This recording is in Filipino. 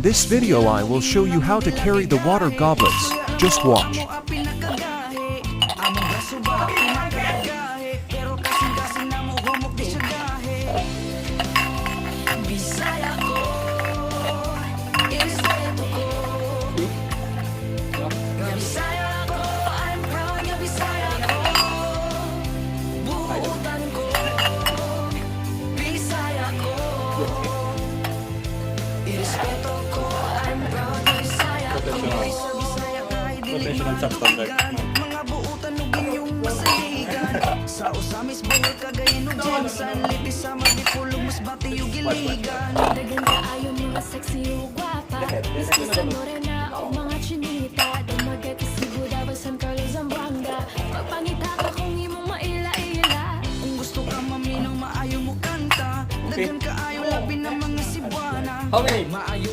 This video I will show you how to carry the water goblets. Just watch. Professional substandard. Mga buutan ug inyong masaligan. Sa usamis bungol kagayin ug Johnson. Lipi sa magdipulong mas bati ug giligan. Dagan ka ayon mga sexy ug gwapa. Iski sa morena o mga chinita. Damagat isigo dapat San Carlos Zamboanga. Magpangita ka kung imong maila-ila. Kung gusto ka maminaw maayo mo kanta. Dagan ka ayo labi ng mga Cebuana. Okay. Maayo